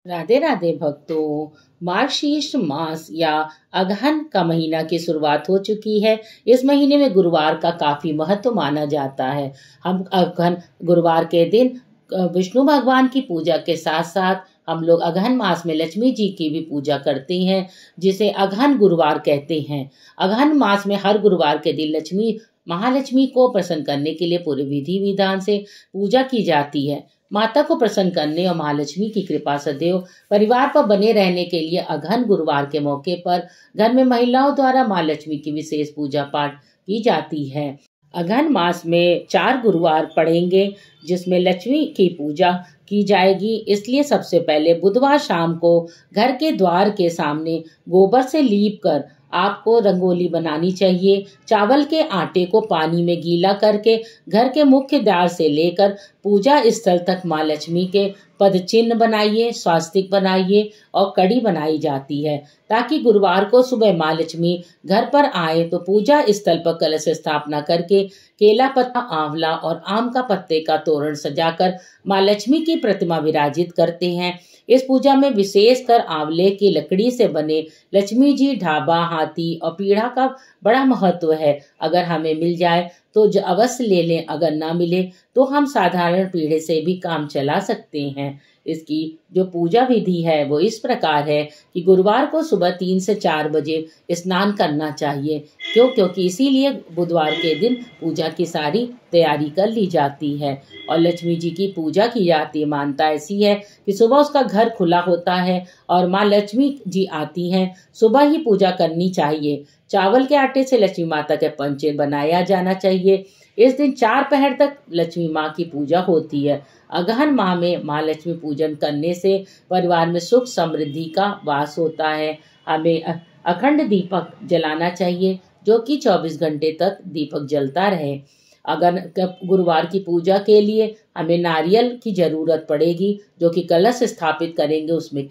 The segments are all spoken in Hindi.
राधे राधे भक्तों, मार्गशीर्ष मास या अगहन का महीना की शुरुआत हो चुकी है। इस महीने में गुरुवार का काफी महत्व माना जाता है। हम अगहन गुरुवार के दिन विष्णु भगवान की पूजा के साथ साथ हम लोग अगहन मास में लक्ष्मी जी की भी पूजा करते हैं, जिसे अगहन गुरुवार कहते हैं। अगहन मास में हर गुरुवार के दिन महालक्ष्मी को प्रसन्न करने के लिए पूरे विधि विधान से पूजा की जाती है। माता को प्रसन्न करने और महालक्ष्मी की कृपा सदैव परिवार पर बने रहने के लिए अगहन गुरुवार के मौके पर घर में महिलाओं द्वारा माँ लक्ष्मी की विशेष पूजा पाठ की जाती है। अगहन मास में 4 गुरुवार पड़ेंगे, जिसमें लक्ष्मी की पूजा की जाएगी। इसलिए सबसे पहले बुधवार शाम को घर के द्वार के सामने गोबर से लीप कर आपको रंगोली बनानी चाहिए। चावल के आटे को पानी में गीला करके घर के मुख्य द्वार से लेकर पूजा स्थल तक माँ लक्ष्मी के पद चिन्ह बनाइए, स्वास्तिक बनाइए और कड़ी बनाई जाती है, ताकि गुरुवार को सुबह माँ लक्ष्मी घर पर आए तो पूजा स्थल पर कलश स्थापना करके केला पत्ता, आंवला और आम का पत्ते का तोरण सजाकर माँ लक्ष्मी की प्रतिमा विराजित करते हैं। इस पूजा में विशेषकर आंवले की लकड़ी से बने लक्ष्मी जी, ढाबा, हाथी और पीढ़ा का बड़ा महत्व है। अगर हमें मिल जाए तो अवश्य ले लें, अगर ना मिले तो हम साधारण पीढ़े से भी काम चला सकते हैं। इसकी जो पूजा विधि है वो इस प्रकार है कि गुरुवार को सुबह 3 से 4 बजे स्नान करना चाहिए। क्योंकि इसीलिए बुधवार के दिन पूजा की सारी तैयारी कर ली जाती है और लक्ष्मी जी की पूजा की जाती है। मान्यता ऐसी है कि सुबह उसका घर खुला होता है और माँ लक्ष्मी जी आती हैं, सुबह ही पूजा करनी चाहिए। चावल के आटे से लक्ष्मी माता के पंचेन बनाया जाना चाहिए। इस दिन 4 पहर तक लक्ष्मी माँ की पूजा होती है। अगहन माह में माँ लक्ष्मी पूजन करने से परिवार में सुख समृद्धि का वास होता है। हमें अखंड दीपक जलाना चाहिए, जो कि 24 घंटे तक दीपक जलता रहे। अगर गुरुवार की पूजा के लिए हमें नारियल की जरूरत पड़ेगी, जो कि कलश स्थापित करेंगे। उसमें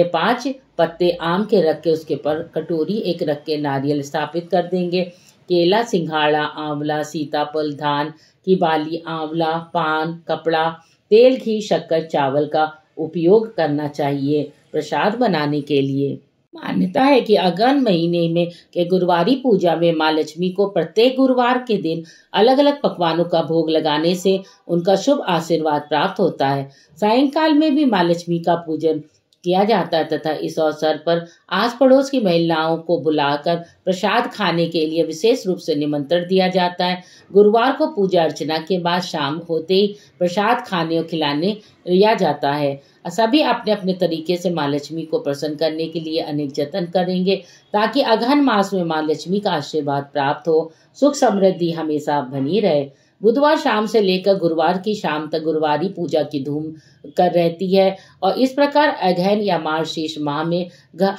5 पत्ते आम के रख के उसके पर कटोरी एक रख के नारियल स्थापित कर देंगे। केला, सिंघाड़ा, आंवला, सीताफल, धान की बाली, आंवला, पान, कपड़ा, तेल, घी, शक्कर, चावल का उपयोग करना चाहिए प्रसाद बनाने के लिए। मान्यता है कि अगहन महीने में के गुरुवारी पूजा में माँ लक्ष्मी को प्रत्येक गुरुवार के दिन अलग अलग पकवानों का भोग लगाने से उनका शुभ आशीर्वाद प्राप्त होता है। सायंकाल में भी माँ लक्ष्मी का पूजन किया जाता है तथा इस अवसर पर आस पड़ोस की महिलाओं को बुलाकर प्रसाद खाने के लिए विशेष रूप से निमंत्रण दिया जाता है। गुरुवार को पूजा अर्चना के बाद शाम होते ही प्रसाद खाने और खिलाने लिया जाता है। सभी अपने अपने तरीके से माँ लक्ष्मी को प्रसन्न करने के लिए अनेक जतन करेंगे, ताकि अगहन मास में माँ लक्ष्मी का आशीर्वाद प्राप्त हो, सुख समृद्धि हमेशा बनी रहे। बुधवार शाम से लेकर गुरुवार की शाम तक गुरुवारी पूजा की धूम कर रहती है और इस प्रकार अगहन या मार्गशीर्ष माह में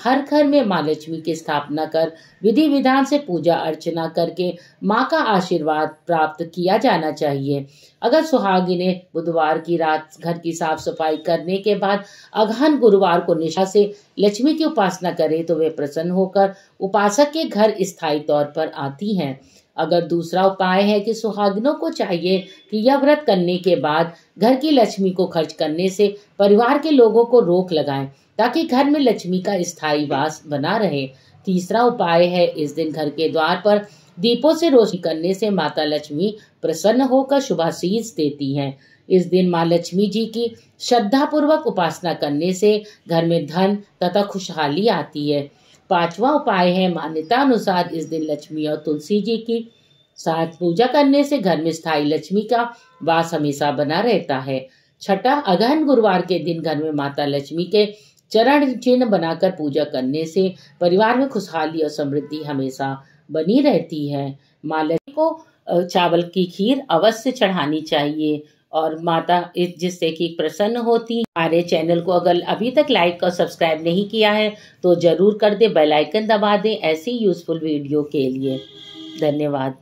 हर घर में माँ लक्ष्मी की स्थापना कर विधि विधान से पूजा अर्चना करके माँ का आशीर्वाद प्राप्त किया जाना चाहिए। अगर सुहागिने बुधवार की रात घर की साफ सफाई करने के बाद अगहन गुरुवार को निशा से लक्ष्मी की उपासना करे तो वे प्रसन्न होकर उपासक के घर स्थायी तौर पर आती हैं। अगर दूसरा उपाय है कि सुहागिनों को चाहिए कि यह व्रत करने के बाद घर की लक्ष्मी को खर्च करने से परिवार के लोगों को रोक लगाएं, ताकि घर में लक्ष्मी का स्थायी वास बना रहे। तीसरा उपाय है, इस दिन घर के द्वार पर दीपों से रोशनी करने से माता लक्ष्मी प्रसन्न होकर शुभाशीष देती हैं। इस दिन माँ लक्ष्मी जी की श्रद्धा पूर्वक उपासना करने से घर में धन तथा खुशहाली आती है। 5वां उपाय है, मान्यता अनुसार इस दिन लक्ष्मी और तुलसी जी की साथ पूजा करने से घर में स्थायी लक्ष्मी का वास हमेशा बना रहता है। 6, अगहन गुरुवार के दिन घर में माता लक्ष्मी के चरण चिन्ह बनाकर पूजा करने से परिवार में खुशहाली और समृद्धि हमेशा बनी रहती है। माँ लक्ष्मी को चावल की खीर अवश्य चढ़ानी चाहिए और माता जिससे कि प्रसन्न होती। हमारे चैनल को अगर अभी तक लाइक और सब्सक्राइब नहीं किया है तो जरूर कर दे, बेल आइकन दबा दें ऐसी यूजफुल वीडियो के लिए। धन्यवाद।